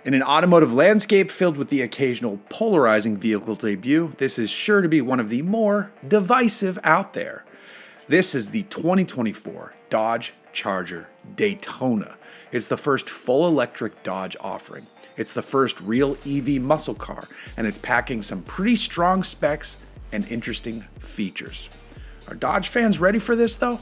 In an automotive landscape filled with the occasional polarizing vehicle debut, this is sure to be one of the more divisive out there. This is the 2024 Dodge Charger Daytona. It's the first full electric Dodge offering. It's the first real EV muscle car, and it's packing some pretty strong specs and interesting features. Are Dodge fans ready for this though?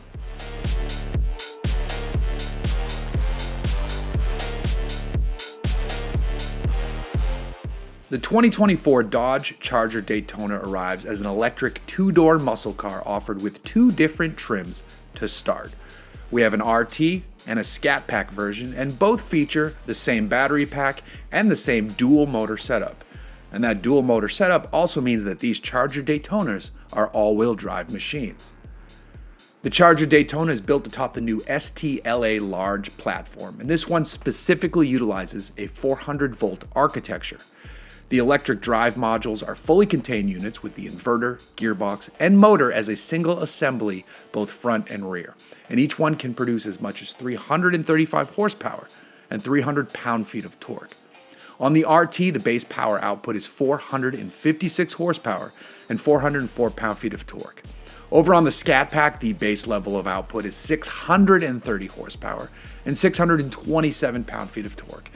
The 2024 Dodge Charger Daytona arrives as an electric two-door muscle car offered with two different trims to start. We have an RT and a Scat Pack version, and both feature the same battery pack and the same dual motor setup. And that dual motor setup also means that these Charger Daytonas are all-wheel drive machines. The Charger Daytona is built atop the new STLA large platform, and this one specifically utilizes a 400-volt architecture. The electric drive modules are fully contained units with the inverter, gearbox, and motor as a single assembly, both front and rear. And each one can produce as much as 335 horsepower and 300 pound-feet of torque. On the RT, the base power output is 456 horsepower and 404 pound-feet of torque. Over on the Scat Pack, the base level of output is 630 horsepower and 627 pound-feet of torque.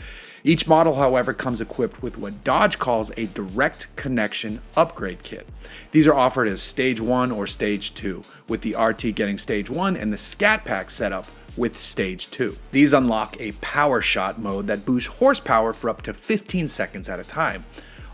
Each model, however, comes equipped with what Dodge calls a direct connection upgrade kit. These are offered as Stage 1 or Stage 2, with the RT getting Stage 1 and the Scat Pack setup with Stage 2. These unlock a power shot mode that boosts horsepower for up to 15 seconds at a time.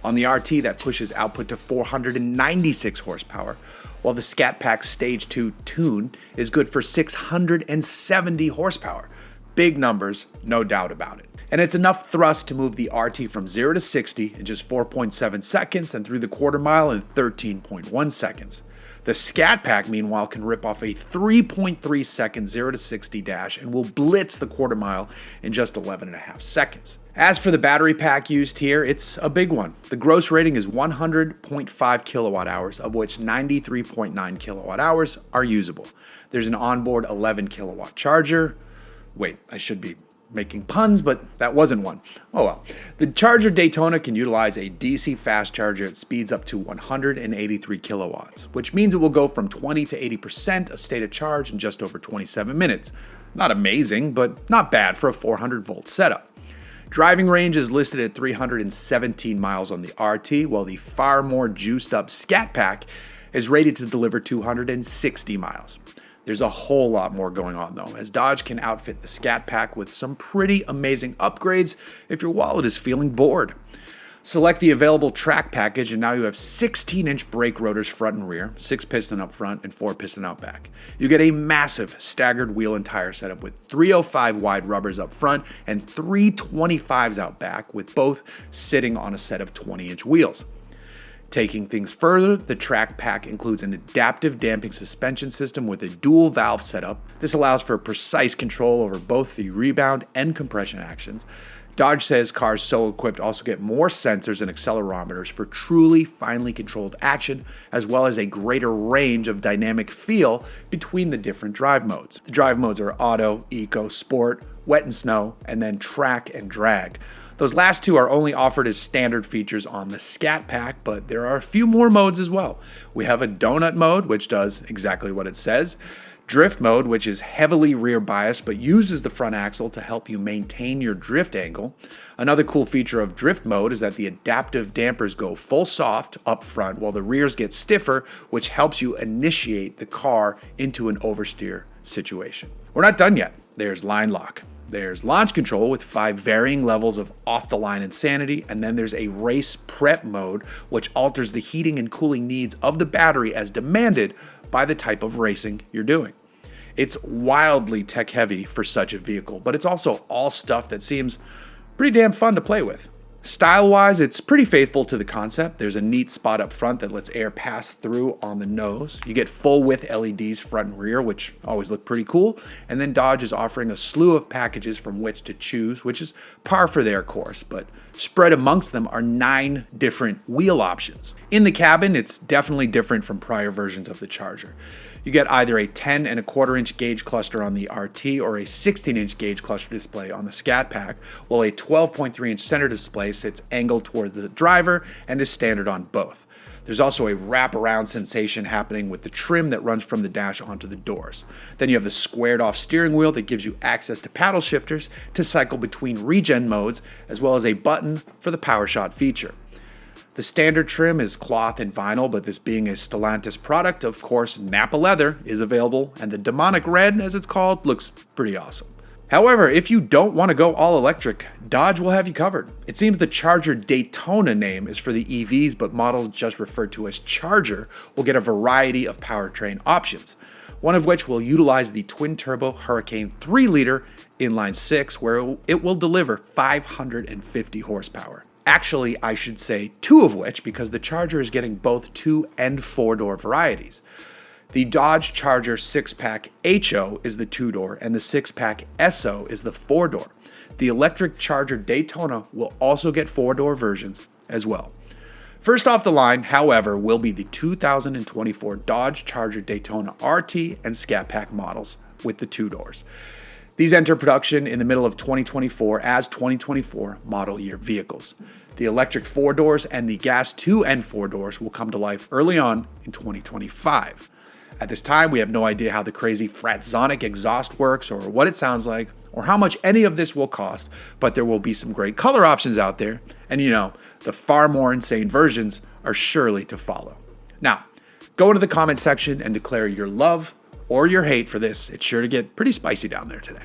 On the RT, that pushes output to 496 horsepower, while the Scat Pack Stage 2 tune is good for 670 horsepower. Big numbers, no doubt about it. And it's enough thrust to move the RT from 0 to 60 in just 4.7 seconds and through the quarter mile in 13.1 seconds. The Scat Pack, meanwhile, can rip off a 3.3 second 0 to 60 dash and will blitz the quarter mile in just 11.5 seconds. As for the battery pack used here, it's a big one. The gross rating is 100.5 kilowatt hours, of which 93.9 kilowatt hours are usable. There's an onboard 11 kilowatt charger. Wait, I should be making puns, but that wasn't one. Oh well. The Charger Daytona can utilize a DC fast charger at speeds up to 183 kilowatts, which means it will go from 20 to 80% a state of charge in just over 27 minutes. Not amazing, but not bad for a 400-volt setup. Driving range is listed at 317 miles on the RT, while the far more juiced up Scat Pack is rated to deliver 260 miles. There's a whole lot more going on though, as Dodge can outfit the Scat Pack with some pretty amazing upgrades if your wallet is feeling bored. Select the available track package and now you have 16-inch brake rotors front and rear, 6-piston up front and 4-piston out back. You get a massive staggered wheel and tire setup with 305 wide rubbers up front and 325s out back, with both sitting on a set of 20-inch wheels. Taking things further, the track pack includes an adaptive damping suspension system with a dual valve setup. This allows for precise control over both the rebound and compression actions. Dodge says cars so equipped also get more sensors and accelerometers for truly finely controlled action, as well as a greater range of dynamic feel between the different drive modes. The drive modes are Auto, Eco, Sport, Wet and Snow, and then Track and Drag. Those last two are only offered as standard features on the Scat Pack, but there are a few more modes as well. We have a donut mode, which does exactly what it says. Drift mode, which is heavily rear biased but uses the front axle to help you maintain your drift angle. Another cool feature of drift mode is that the adaptive dampers go full soft up front while the rears get stiffer, which helps you initiate the car into an oversteer situation. We're not done yet. There's line lock. There's launch control with 5 varying levels of off-the-line insanity, and then there's a race prep mode, which alters the heating and cooling needs of the battery as demanded by the type of racing you're doing. It's wildly tech-heavy for such a vehicle, but it's also all stuff that seems pretty damn fun to play with. Style-wise, it's pretty faithful to the concept. There's a neat spot up front that lets air pass through on the nose. You get full-width LEDs front and rear, which always look pretty cool. And then Dodge is offering a slew of packages from which to choose, which is par for their course, but spread amongst them are 9 different wheel options. In the cabin, it's definitely different from prior versions of the Charger. You get either a 10 1/4 inch gauge cluster on the RT or a 16 inch gauge cluster display on the Scat Pack, while a 12.3 inch center display sits angled toward the driver and is standard on both. There's also a wraparound sensation happening with the trim that runs from the dash onto the doors. Then you have the squared off steering wheel that gives you access to paddle shifters to cycle between regen modes, as well as a button for the power shot feature. The standard trim is cloth and vinyl, but this being a Stellantis product, of course, Napa leather is available, and the demonic red, as it's called, looks pretty awesome. However, if you don't want to go all electric, Dodge will have you covered. It seems the Charger Daytona name is for the EVs, but models just referred to as Charger will get a variety of powertrain options, one of which will utilize the twin-turbo Hurricane 3-liter inline 6, where it will deliver 550 horsepower. Actually, I should say 2 of which, because the Charger is getting both 2 and 4-door varieties. The Dodge Charger 6-pack HO is the 2-door, and the 6-pack SO is the 4-door. The electric Charger Daytona will also get 4-door versions as well. First off the line, however, will be the 2024 Dodge Charger Daytona RT and Scat Pack models with the 2 doors. These enter production in the middle of 2024 as 2024 model year vehicles. The electric 4 doors and the gas 2 and 4 doors will come to life early on in 2025. At this time, we have no idea how the crazy Fratzonic exhaust works or what it sounds like or how much any of this will cost, but there will be some great color options out there, and the far more insane versions are surely to follow. Now, go into the comment section and declare your love or your hate for this. It's sure to get pretty spicy down there today.